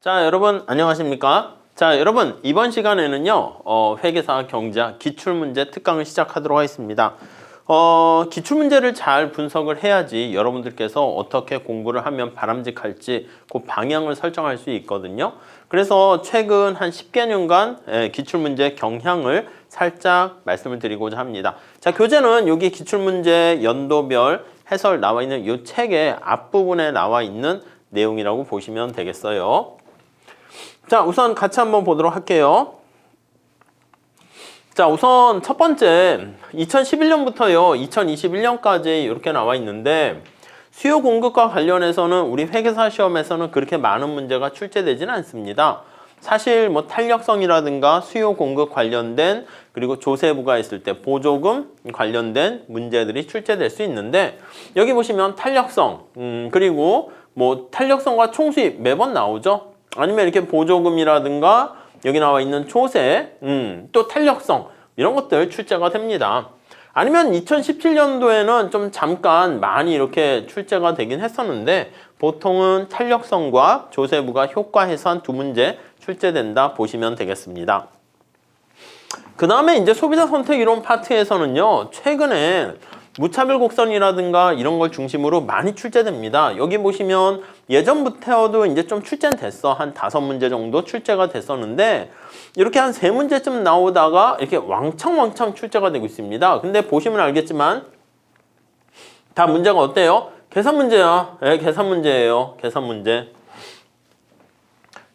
자, 여러분 안녕하십니까? 자, 여러분 이번 시간에는요 회계사 경제학 기출문제 특강을 시작하도록 하겠습니다. 기출문제를 잘 분석을 해야지 여러분들께서 어떻게 공부를 하면 바람직할지 그 방향을 설정할 수 있거든요. 그래서 최근 한 10개년간 기출문제 경향을 살짝 말씀을 드리고자 합니다. 자, 교재는 여기 기출문제 연도별 해설 나와 있는 이 책의 앞부분에 나와 있는 내용이라고 보시면 되겠어요. 자, 우선 같이 한번 보도록 할게요. 자, 우선 첫 번째 2011년부터요 2021년까지 이렇게 나와 있는데 수요 공급과 관련해서는 우리 회계사 시험에서는 그렇게 많은 문제가 출제되지는 않습니다. 사실 뭐 탄력성이라든가 수요 공급 관련된 그리고 조세부가 있을 때 보조금 관련된 문제들이 출제될 수 있는데 여기 보시면 탄력성 그리고 뭐 탄력성과 총수입 매번 나오죠. 아니면 이렇게 보조금이라든가 여기 나와 있는 조세, 또 탄력성 이런 것들 출제가 됩니다. 아니면 2017년도에는 좀 잠깐 많이 이렇게 출제가 되긴 했었는데 보통은 탄력성과 조세부가 효과 해소한 두 문제 출제된다 보시면 되겠습니다. 그 다음에 이제 소비자 선택 이론 파트에서는요 최근에 무차별 곡선이라든가 이런 걸 중심으로 많이 출제됩니다. 여기 보시면 예전부터도 이제 좀 출제는 됐어. 한 5문제 정도 출제가 됐었는데 이렇게 한 3문제쯤 나오다가 이렇게 왕창 출제가 되고 있습니다. 근데 보시면 알겠지만 다 문제가 어때요? 계산 문제야. 네, 계산 문제예요. 계산 문제.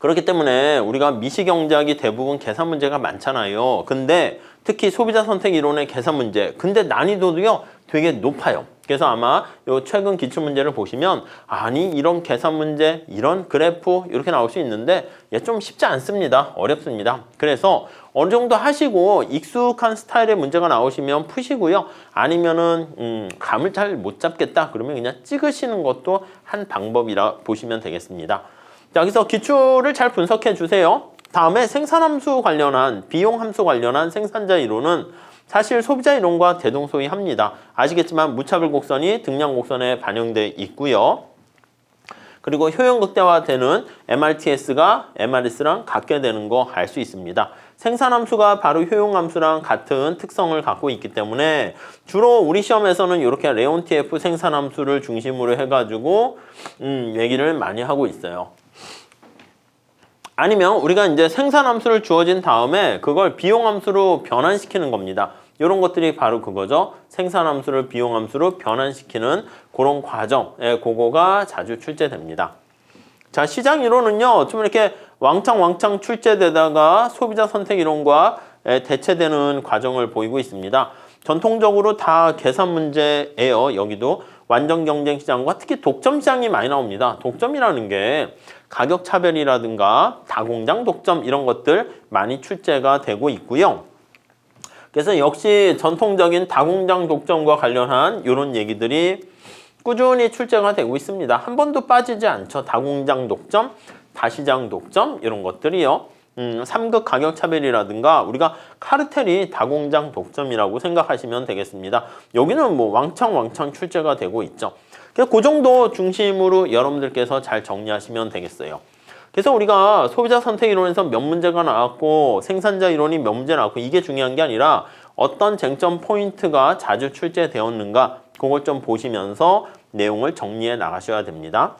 그렇기 때문에 우리가 미시경제학이 대부분 계산 문제가 많잖아요. 근데 특히 소비자 선택 이론의 계산 문제. 근데 난이도도요 되게 높아요. 그래서 아마 요 최근 기출문제를 보시면 아니 이런 계산 문제, 이런 그래프 이렇게 나올 수 있는데 얘 좀 쉽지 않습니다. 어렵습니다. 그래서 어느 정도 하시고 익숙한 스타일의 문제가 나오시면 푸시고요. 아니면은 감을 잘 못 잡겠다. 그러면 그냥 찍으시는 것도 한 방법이라 보시면 되겠습니다. 자, 여기서 기출을 잘 분석해 주세요. 다음에 생산함수 관련한 비용함수 관련한 생산자 이론은 사실 소비자 이론과 대동소이합니다. 아시겠지만 무차별 곡선이 등량 곡선에 반영되어 있고요. 그리고 효용 극대화되는 MRTS가 MRS랑 같게 되는 거 알 수 있습니다. 생산함수가 바로 효용함수랑 같은 특성을 갖고 있기 때문에 주로 우리 시험에서는 이렇게 레온TF 생산함수를 중심으로 해가지고 얘기를 많이 하고 있어요. 아니면 우리가 이제 생산함수를 주어진 다음에 그걸 비용함수로 변환시키는 겁니다. 이런 것들이 바로 그거죠. 생산함수를 비용함수로 변환시키는 그런 과정, 그거가 자주 출제됩니다. 자, 시장 이론은요, 좀 이렇게 왕창 출제되다가 소비자 선택 이론과 대체되는 과정을 보이고 있습니다. 전통적으로 다 계산 문제예요. 여기도 완전 경쟁 시장과 특히 독점 시장이 많이 나옵니다. 독점이라는 게 가격 차별이라든가 다공장 독점 이런 것들 많이 출제가 되고 있고요. 그래서 역시 전통적인 다공장 독점과 관련한 이런 얘기들이 꾸준히 출제가 되고 있습니다. 한 번도 빠지지 않죠. 다공장 독점, 다시장 독점 이런 것들이요. 3급 가격 차별이라든가 우리가 카르텔이 다공장 독점이라고 생각하시면 되겠습니다. 여기는 뭐 왕창 출제가 되고 있죠. 그 정도 중심으로 여러분들께서 잘 정리하시면 되겠어요. 그래서 우리가 소비자 선택 이론에서 몇 문제가 나왔고 생산자 이론이 몇 문제 나왔고 이게 중요한 게 아니라 어떤 쟁점 포인트가 자주 출제되었는가 그걸 좀 보시면서 내용을 정리해 나가셔야 됩니다.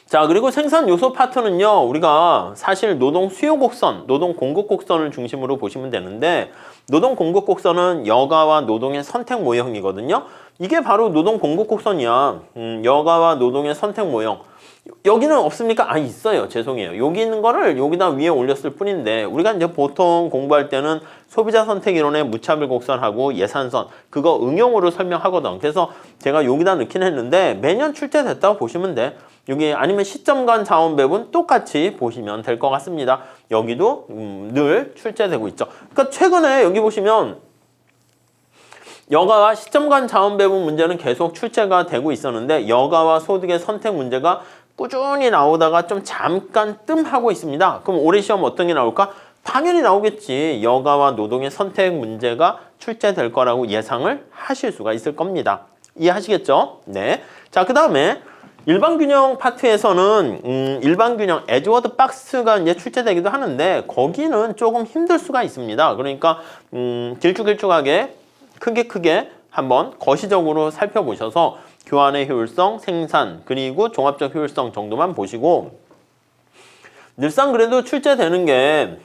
자, 그리고 생산 요소 파트는요 우리가 사실 노동 수요 곡선, 노동 공급 곡선을 중심으로 보시면 되는데 노동 공급 곡선은 여가와 노동의 선택 모형이거든요. 이게 바로 노동 공급 곡선이야. 여가와 노동의 선택 모형. 여기는 없습니까? 아, 있어요. 죄송해요. 여기 있는 거를 여기다 위에 올렸을 뿐인데 우리가 이제 보통 공부할 때는 소비자 선택 이론의 무차별 곡선하고 예산선 그거 응용으로 설명하거든. 그래서 제가 여기다 넣긴 했는데 매년 출제됐다고 보시면 돼. 여기 아니면 시점 간 자원 배분 똑같이 보시면 될 것 같습니다. 여기도 늘 출제되고 있죠. 그러니까 최근에 여기 보시면 여가와 시점 간 자원 배분 문제는 계속 출제가 되고 있었는데 여가와 소득의 선택 문제가 꾸준히 나오다가 좀 잠깐 뜸하고 있습니다. 그럼 올해 시험 어떤 게 나올까? 당연히 나오겠지. 여가와 노동의 선택 문제가 출제될 거라고 예상을 하실 수가 있을 겁니다. 이해하시겠죠? 네. 자, 그 다음에 일반 균형 파트에서는 일반 균형 에드워드 박스가 이제 출제되기도 하는데 거기는 조금 힘들 수가 있습니다. 그러니까 길쭉길쭉하게 크게 한번 거시적으로 살펴보셔서 교환의 효율성, 생산, 그리고 종합적 효율성 정도만 보시고 늘상 그래도 출제되는 게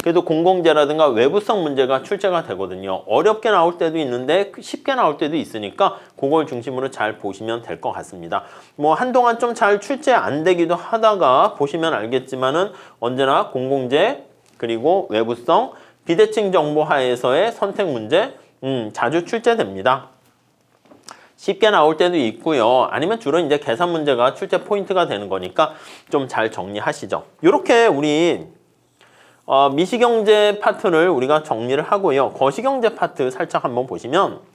그래도 공공재라든가 외부성 문제가 출제가 되거든요. 어렵게 나올 때도 있는데 쉽게 나올 때도 있으니까 그걸 중심으로 잘 보시면 될 것 같습니다. 뭐 한동안 좀 잘 출제 안 되기도 하다가 보시면 알겠지만은 언제나 공공재 그리고 외부성 비대칭 정보 하에서의 선택 문제 자주 출제됩니다. 쉽게 나올 때도 있고요. 아니면 주로 이제 계산 문제가 출제 포인트가 되는 거니까 좀 잘 정리하시죠. 이렇게 우리 미시경제 파트를 우리가 정리를 하고요. 거시경제 파트 살짝 한번 보시면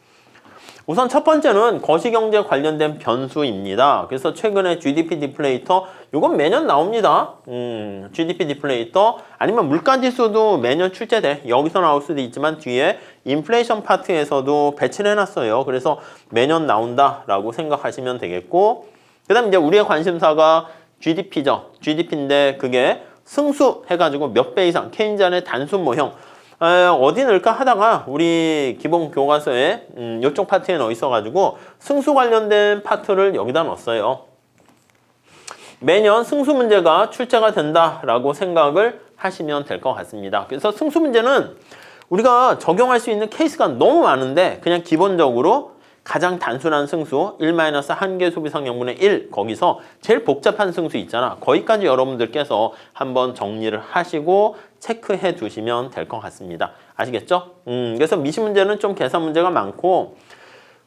우선 첫 번째는 거시경제 관련된 변수입니다. 그래서 최근에 GDP 디플레이터 이건 매년 나옵니다. GDP 디플레이터 아니면 물가지수도 매년 출제돼. 여기서 나올 수도 있지만 뒤에 인플레이션 파트에서도 배치를 해놨어요. 그래서 매년 나온다라고 생각하시면 되겠고 그 다음 이제 우리의 관심사가 GDP죠. GDP인데 그게 승수 해가지고 몇 배 이상 케인지안의 단순 모형 어디 넣을까 하다가 우리 기본 교과서에 이쪽 파트에 넣어 있어가지고 승수 관련된 파트를 여기다 넣었어요. 매년 승수 문제가 출제가 된다라고 생각을 하시면 될 것 같습니다. 그래서 승수 문제는 우리가 적용할 수 있는 케이스가 너무 많은데 그냥 기본적으로 가장 단순한 승수 1-1개 소비 성형분의 1 거기서 제일 복잡한 승수 있잖아. 거기까지 여러분들께서 한번 정리를 하시고 체크해 두시면 될 것 같습니다. 아시겠죠? 그래서 미시 문제는 좀 계산 문제가 많고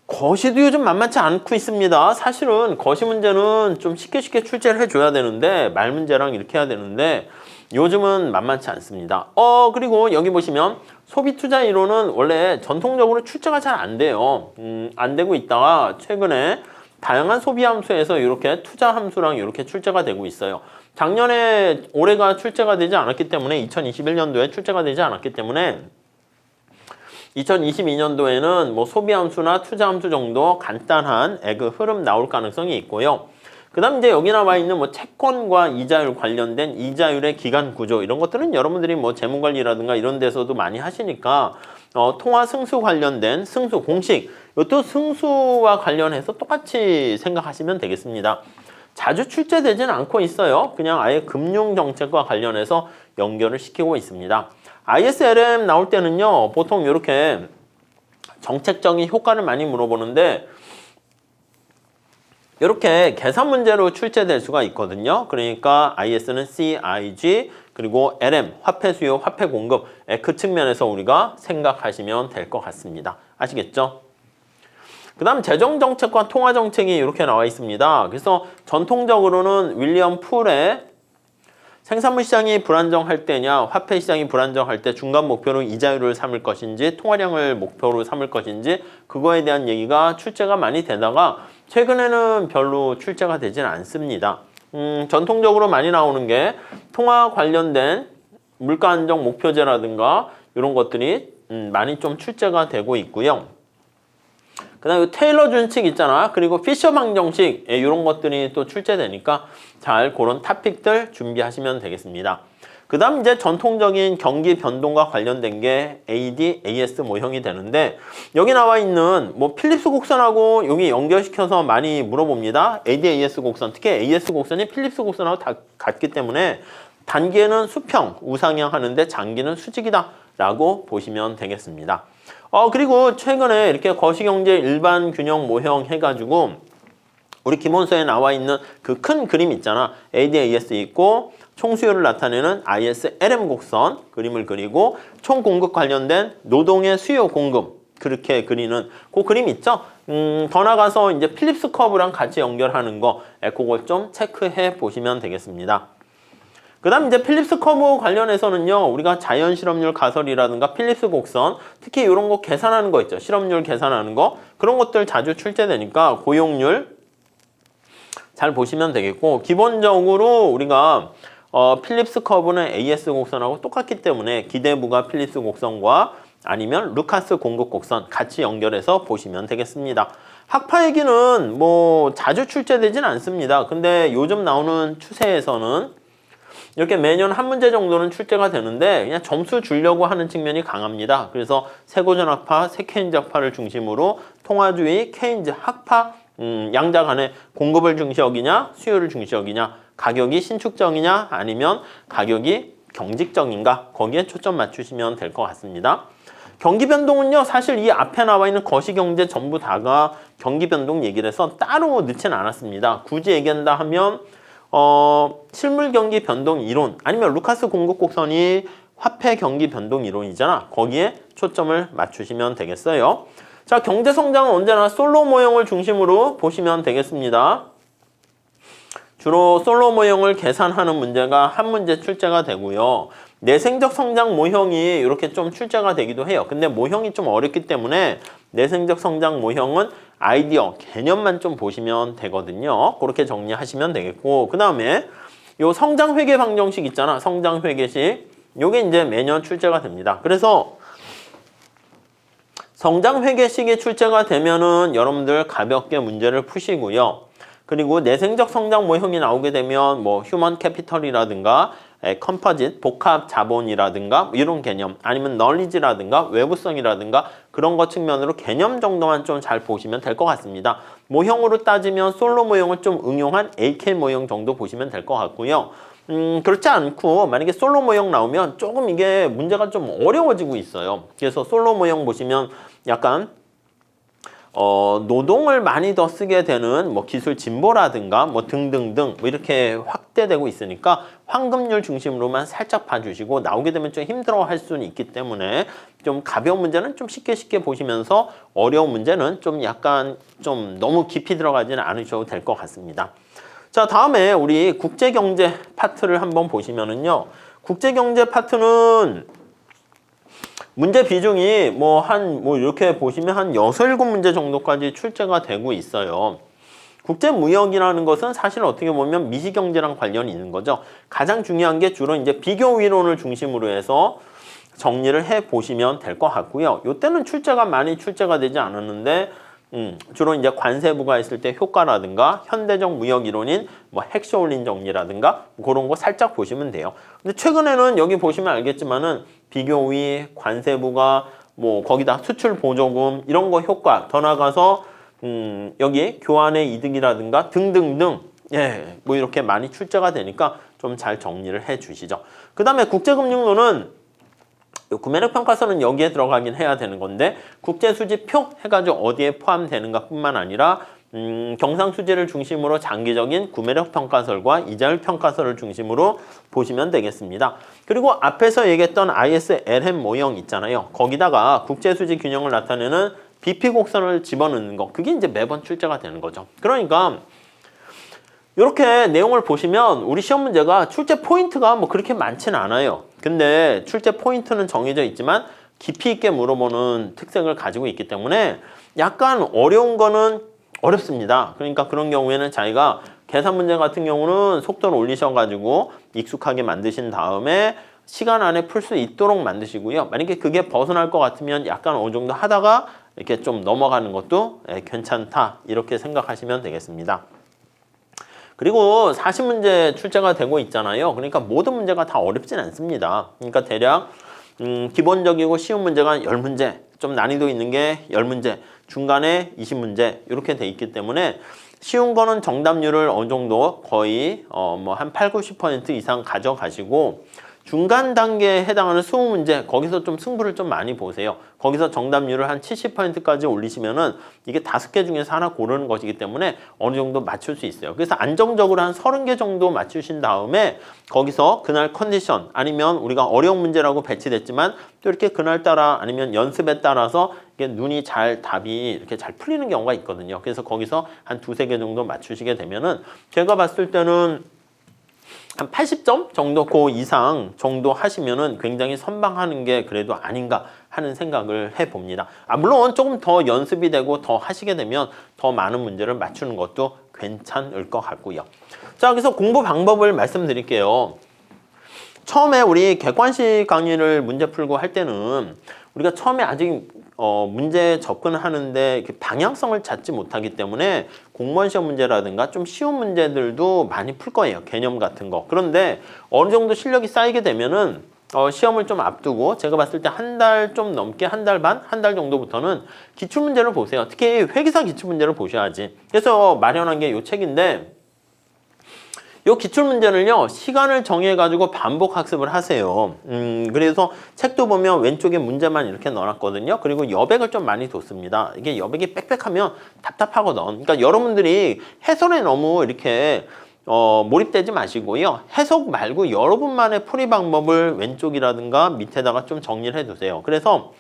거시도 요즘 만만치 않고 있습니다. 사실은 거시 문제는 좀 쉽게 출제를 해줘야 되는데 말 문제랑 이렇게 해야 되는데 요즘은 만만치 않습니다. 그리고 여기 보시면 소비투자 이론은 원래 전통적으로 출제가 잘 안 돼요. 안 되고 있다가 최근에 다양한 소비 함수에서 이렇게 투자 함수랑 이렇게 출제가 되고 있어요. 작년에 올해가 출제가 되지 않았기 때문에 2021년도에 출제가 되지 않았기 때문에 2022년도에는 뭐 소비 함수나 투자 함수 정도 간단한 흐름 나올 가능성이 있고요. 그 다음 이제 여기 나와 있는 뭐 채권과 이자율 관련된 이자율의 기간 구조 이런 것들은 여러분들이 뭐 재무관리라든가 이런 데서도 많이 하시니까 통화 승수 관련된 승수 공식 이것도 승수와 관련해서 똑같이 생각하시면 되겠습니다. 자주 출제되지는 않고 있어요. 그냥 아예 금융정책과 관련해서 연결을 시키고 있습니다. ISLM 나올 때는요 보통 이렇게 정책적인 효과를 많이 물어보는데 이렇게 계산 문제로 출제될 수가 있거든요. 그러니까 IS는 CIG 그리고 LM 화폐 수요, 화폐 공급 그 측면에서 우리가 생각하시면 될 것 같습니다. 아시겠죠? 그 다음 재정정책과 통화정책이 이렇게 나와 있습니다. 그래서 전통적으로는 윌리엄 풀의 생산물 시장이 불안정할 때냐 화폐 시장이 불안정할 때 중간 목표로 이자율을 삼을 것인지 통화량을 목표로 삼을 것인지 그거에 대한 얘기가 출제가 많이 되다가 최근에는 별로 출제가 되지는 않습니다. 전통적으로 많이 나오는 게 통화 관련된 물가 안정 목표제라든가 이런 것들이 많이 좀 출제가 되고 있고요. 그 다음에 테일러 준칙 있잖아. 그리고 피셔 방정식 이런 것들이 또 출제되니까 잘 그런 토픽들 준비하시면 되겠습니다. 그 다음 이제 전통적인 경기 변동과 관련된 게 AD, AS 모형이 되는데 여기 나와 있는 뭐 필립스 곡선하고 여기 연결시켜서 많이 물어봅니다. AD, AS 곡선 특히 AS 곡선이 필립스 곡선하고 다 같기 때문에 단기에는 수평, 우상향 하는데 장기는 수직이다 라고 보시면 되겠습니다. 그리고 최근에 이렇게 거시경제 일반 균형 모형 해가지고 우리 기본서에 나와 있는 그 큰 그림 있잖아. AD, AS 있고 총수요를 나타내는 IS, LM 곡선 그림을 그리고 총 공급 관련된 노동의 수요 공급 그렇게 그리는 그 그림 있죠? 더 나가서 이제 필립스 커브랑 같이 연결하는 거 그걸 좀 체크해 보시면 되겠습니다. 그 다음 이제 필립스 커브 관련해서는요 우리가 자연 실업률 가설이라든가 필립스 곡선 특히 이런 거 계산하는 거 있죠. 실업률 계산하는 거 그런 것들 자주 출제되니까 고용률 잘 보시면 되겠고 기본적으로 우리가 필립스 커브는 AS 곡선하고 똑같기 때문에 기대부가 필립스 곡선과 아니면 루카스 공급 곡선 같이 연결해서 보시면 되겠습니다. 학파 얘기는 뭐 자주 출제되진 않습니다. 근데 요즘 나오는 추세에서는 이렇게 매년 한 문제 정도는 출제가 되는데 그냥 점수 주려고 하는 측면이 강합니다. 그래서 세고전 학파, 세케인즈 학파를 중심으로 통화주의, 케인즈 학파, 양자 간의 공급을 중시하기냐, 수요를 중시하기냐, 가격이 신축적이냐, 아니면 가격이 경직적인가, 거기에 초점 맞추시면 될 것 같습니다. 경기 변동은요, 사실 이 앞에 나와 있는 거시경제 전부 다가 경기 변동 얘기를 해서 따로 넣진 않았습니다. 굳이 얘기한다 하면 실물 경기 변동 이론, 아니면 루카스 공급 곡선이 화폐 경기 변동 이론이잖아. 거기에 초점을 맞추시면 되겠어요. 자, 경제 성장은 언제나 솔로 모형을 중심으로 보시면 되겠습니다. 주로 솔로 모형을 계산하는 문제가 한 문제 출제가 되고요. 내생적 성장 모형이 이렇게 좀 출제가 되기도 해요. 근데 모형이 좀 어렵기 때문에 내생적 성장 모형은 아이디어, 개념만 좀 보시면 되거든요. 그렇게 정리하시면 되겠고, 그 다음에 요 성장 회계 방정식 있잖아. 성장 회계식. 요게 이제 매년 출제가 됩니다. 그래서 성장 회계식이 출제가 되면은 여러분들 가볍게 문제를 푸시고요. 그리고 내생적 성장 모형이 나오게 되면 뭐 휴먼 캐피털이라든가 컴포짓, 복합 자본이라든가 이런 개념, 아니면 널리지라든가 외부성이라든가 그런 것 측면으로 개념 정도만 좀 잘 보시면 될 것 같습니다. 모형으로 따지면 솔로 모형을 좀 응용한 AK 모형 정도 보시면 될 것 같고요. 그렇지 않고 만약에 솔로 모형 나오면 조금 이게 문제가 좀 어려워지고 있어요. 그래서 솔로 모형 보시면 약간 노동을 많이 더 쓰게 되는 뭐 기술 진보라든가 뭐 등등등 뭐 이렇게 확대되고 있으니까 황금률 중심으로만 살짝 봐주시고, 나오게 되면 좀 힘들어 할 수는 있기 때문에 좀 가벼운 문제는 좀 쉽게 보시면서 어려운 문제는 좀 약간 좀 너무 깊이 들어가지는 않으셔도 될 것 같습니다. 자, 다음에 우리 국제경제 파트를 한번 보시면은요. 국제경제 파트는 문제 비중이 뭐 이렇게 보시면 한 6, 7문제 정도까지 출제가 되고 있어요. 국제무역이라는 것은 사실 어떻게 보면 미시경제랑 관련이 있는 거죠. 가장 중요한 게 주로 이제 비교이론을 중심으로 해서 정리를 해 보시면 될 것 같고요. 이때는 출제가 많이 출제가 되지 않았는데 주로 이제 관세부가 있을 때 효과라든가 현대적 무역 이론인 뭐 핵쇼올린 정리라든가 그런 거 살짝 보시면 돼요. 근데 최근에는 여기 보시면 알겠지만은 비교위, 관세부가 뭐 거기다 수출 보조금 이런 거 효과 더 나가서 여기 교환의 이득이라든가 등등등 뭐 이렇게 많이 출제가 되니까 좀 잘 정리를 해 주시죠. 그 다음에 국제금융론은 구매력 평가서는 여기에 들어가긴 해야 되는 건데 국제수지표 해가지고 어디에 포함되는가 뿐만 아니라 경상수지를 중심으로 장기적인 구매력 평가설과 이자율 평가설을 중심으로 보시면 되겠습니다. 그리고 앞에서 얘기했던 ISLM 모형 있잖아요. 거기다가 국제수지 균형을 나타내는 BP 곡선을 집어넣는 거, 그게 이제 매번 출제가 되는 거죠. 그러니까 이렇게 내용을 보시면 우리 시험 문제가 출제 포인트가 뭐 그렇게 많지는 않아요. 근데 출제 포인트는 정해져 있지만 깊이 있게 물어보는 특색을 가지고 있기 때문에 약간 어려운 거는 어렵습니다. 그러니까 그런 경우에는 자기가 계산 문제 같은 경우는 속도를 올리셔가지고 익숙하게 만드신 다음에 시간 안에 풀 수 있도록 만드시고요. 만약에 그게 벗어날 것 같으면 약간 어느 정도 하다가 이렇게 좀 넘어가는 것도 괜찮다, 이렇게 생각하시면 되겠습니다. 그리고 40문제 출제가 되고 있잖아요. 그러니까 모든 문제가 다 어렵진 않습니다. 그러니까 대략 기본적이고 쉬운 문제가 10문제, 좀 난이도 있는 게 10문제, 중간에 20문제 이렇게 돼 있기 때문에 쉬운 거는 정답률을 어느 정도 거의 뭐 한 8, 90% 이상 가져가시고, 중간 단계에 해당하는 20문제, 거기서 좀 승부를 좀 많이 보세요. 거기서 정답률을 한 70%까지 올리시면은 이게 5개 중에서 하나 고르는 것이기 때문에 어느 정도 맞출 수 있어요. 그래서 안정적으로 한 30개 정도 맞추신 다음에 거기서 그날 컨디션, 아니면 우리가 어려운 문제라고 배치됐지만 또 이렇게 그날따라 아니면 연습에 따라서 이게 눈이 잘 답이 이렇게 잘 풀리는 경우가 있거든요. 그래서 거기서 한 2, 3개 정도 맞추시게 되면은 제가 봤을 때는 한 80점 정도 그 이상 정도 하시면은 굉장히 선방하는 게 그래도 아닌가 하는 생각을 해봅니다. 물론 조금 더 연습이 되고 더 하시게 되면 더 많은 문제를 맞추는 것도 괜찮을 것 같고요. 자, 그래서 공부 방법을 말씀드릴게요. 처음에 우리 객관식 강의를 문제 풀고 할 때는 우리가 처음에 아직 문제에 접근하는데 방향성을 찾지 못하기 때문에 공무원 시험 문제라든가 좀 쉬운 문제들도 많이 풀 거예요. 개념 같은 거. 그런데 어느 정도 실력이 쌓이게 되면은 시험을 좀 앞두고 제가 봤을 때 한 달 좀 넘게 한 달 반, 한 달 정도부터는 기출문제를 보세요. 특히 회계사 기출문제를 보셔야지. 그래서 마련한 게 이 책인데 요 기출문제를요, 시간을 정해가지고 반복 학습을 하세요. 그래서 책도 보면 왼쪽에 문제만 이렇게 넣어놨거든요. 그리고 여백을 좀 많이 뒀습니다. 이게 여백이 빽빽하면 답답하거든. 그러니까 여러분들이 해설에 너무 이렇게 몰입되지 마시고요. 해석 말고 여러분만의 풀이 방법을 왼쪽이라든가 밑에다가 좀 정리를 해두세요. 그래서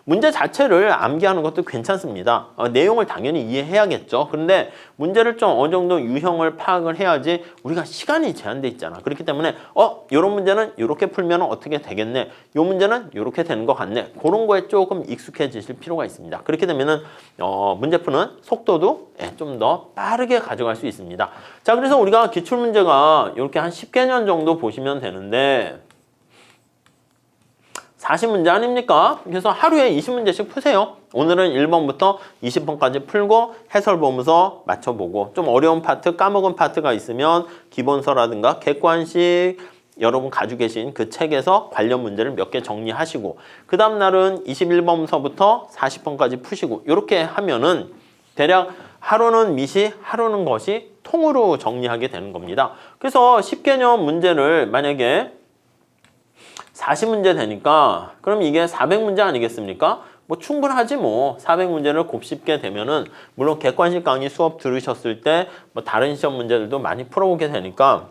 문제 자체를 암기하는 것도 괜찮습니다. 내용을 당연히 이해해야겠죠. 그런데 문제를 좀 어느 정도 유형을 파악을 해야지 우리가 시간이 제한돼 있잖아. 그렇기 때문에 이런 문제는 이렇게 풀면 어떻게 되겠네. 이 문제는 이렇게 되는 것 같네. 그런 거에 조금 익숙해지실 필요가 있습니다. 그렇게 되면은 문제 푸는 속도도 좀 더 빠르게 가져갈 수 있습니다. 자, 그래서 우리가 기출문제가 이렇게 한 10개년 정도 보시면 되는데 40문제 아닙니까? 그래서 하루에 20문제씩 푸세요. 오늘은 1번부터 20번까지 풀고 해설 보면서 맞춰보고 좀 어려운 파트, 까먹은 파트가 있으면 기본서라든가 객관식 여러분 가지고 계신 그 책에서 관련 문제를 몇 개 정리하시고 그 다음 날은 21번서부터 40번까지 푸시고 이렇게 하면은 대략 하루는 미시, 하루는 것이 통으로 정리하게 되는 겁니다. 그래서 10개년 문제를 만약에 40문제 되니까 그럼 이게 400문제 아니겠습니까? 뭐 충분하지 뭐. 400문제를 곱씹게 되면은 물론 객관식 강의 수업 들으셨을 때 뭐 다른 시험 문제들도 많이 풀어보게 되니까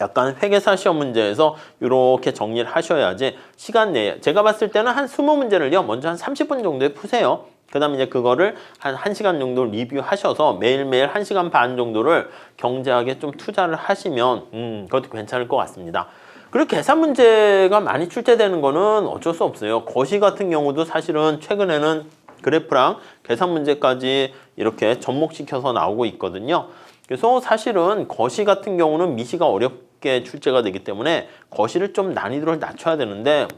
약간 회계사 시험 문제에서 이렇게 정리를 하셔야지 시간 내에 제가 봤을 때는 한 20문제를요 먼저 한 30분 정도에 푸세요. 그 다음에 이제 그거를 한 1시간 정도 리뷰하셔서 매일매일 1시간 반 정도를 경제학에 좀 투자를 하시면 그것도 괜찮을 것 같습니다. 그리고 계산 문제가 많이 출제되는 거는 어쩔 수 없어요. 거시 같은 경우도 사실은 최근에는 그래프랑 계산 문제까지 이렇게 접목시켜서 나오고 있거든요. 그래서 사실은 거시 같은 경우는 미시가 어렵게 출제가 되기 때문에 거시를 좀 난이도를 낮춰야 되는데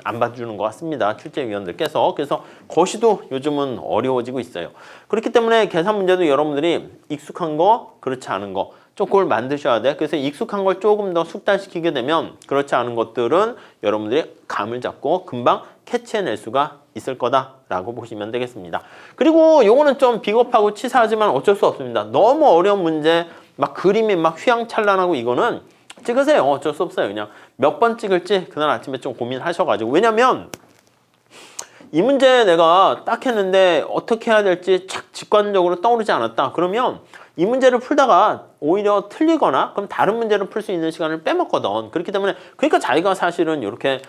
안 봐주는 것 같습니다. 출제위원들께서. 그래서 거시도 요즘은 어려워지고 있어요. 그렇기 때문에 계산 문제도 여러분들이 익숙한 거, 그렇지 않은 거 조금을 만드셔야 돼. 그래서 익숙한 걸 조금 더 숙달시키게 되면 그렇지 않은 것들은 여러분들이 감을 잡고 금방 캐치해낼 수가 있을 거다라고 보시면 되겠습니다. 그리고 요거는 좀 비겁하고 치사하지만 어쩔 수 없습니다. 너무 어려운 문제, 막 그림이 막 휘황찬란하고 이거는 찍으세요. 어쩔 수 없어요. 그냥 몇 번 찍을지 그날 아침에 좀 고민하셔가지고. 왜냐면 이 문제 내가 딱 했는데 어떻게 해야 될지 착 직관적으로 떠오르지 않았다. 그러면 이 문제를 풀다가 오히려 틀리거나 그럼 다른 문제를 풀 수 있는 시간을 빼먹거든. 그렇기 때문에 그러니까 자기가 사실은 이렇게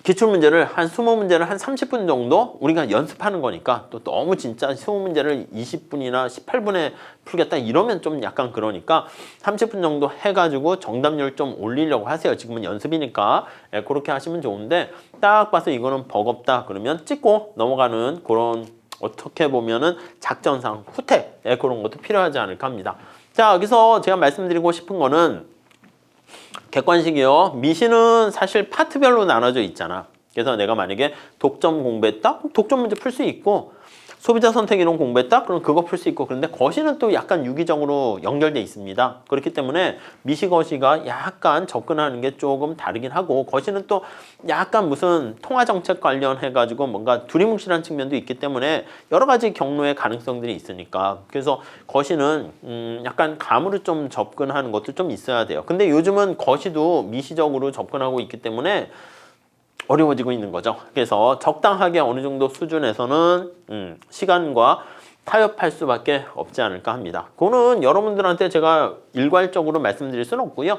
기출문제를 한 20문제를 한 30분 정도 우리가 연습하는 거니까 또 너무 진짜 20문제를 20분이나 18분에 풀겠다 이러면 좀 약간 그러니까 30분 정도 해가지고 정답률 좀 올리려고 하세요. 지금은 연습이니까 그렇게 하시면 좋은데 딱 봐서 이거는 버겁다 그러면 찍고 넘어가는 그런 어떻게 보면은 작전상 후퇴 그런 것도 필요하지 않을까 합니다. 자, 여기서 제가 말씀드리고 싶은 거는 객관식이요. 미시는 사실 파트별로 나눠져 있잖아. 그래서 내가 만약에 독점 공부했다? 그럼 독점 문제 풀 수 있고 소비자 선택 이론 공부했다? 그럼 그거 풀 수 있고 그런데 거시는 또 약간 유기적으로 연결돼 있습니다. 그렇기 때문에 미시 거시가 약간 접근하는 게 조금 다르긴 하고 거시는 또 약간 무슨 통화정책 관련해가지고 뭔가 두리뭉실한 측면도 있기 때문에 여러 가지 경로의 가능성들이 있으니까 그래서 거시는 약간 감으로 좀 접근하는 것도 좀 있어야 돼요. 근데 요즘은 거시도 미시적으로 접근하고 있기 때문에 어려워지고 있는 거죠. 그래서 적당하게 어느 정도 수준에서는 시간과 타협할 수밖에 없지 않을까 합니다. 그거는 여러분들한테 제가 일괄적으로 말씀드릴 수는 없고요.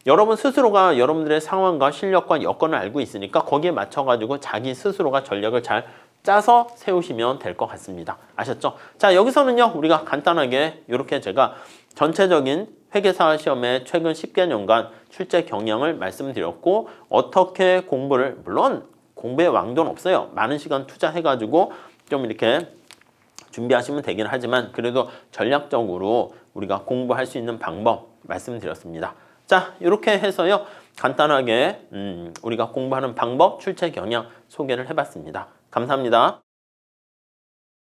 여러분 스스로가 여러분들의 상황과 실력과 여건을 알고 있으니까 거기에 맞춰가지고 자기 스스로가 전략을 잘 짜서 세우시면 될 것 같습니다. 아셨죠? 자, 여기서는요 우리가 간단하게 이렇게 제가 전체적인 회계사 시험의 최근 10개년간 출제 경향을 말씀드렸고 어떻게 공부를 물론 공부에 왕도는 없어요. 많은 시간 투자해가지고 좀 이렇게 준비하시면 되긴 하지만 그래도 전략적으로 우리가 공부할 수 있는 방법 말씀드렸습니다. 자, 이렇게 해서요 간단하게 우리가 공부하는 방법, 출제 경향 소개를 해봤습니다. 감사합니다.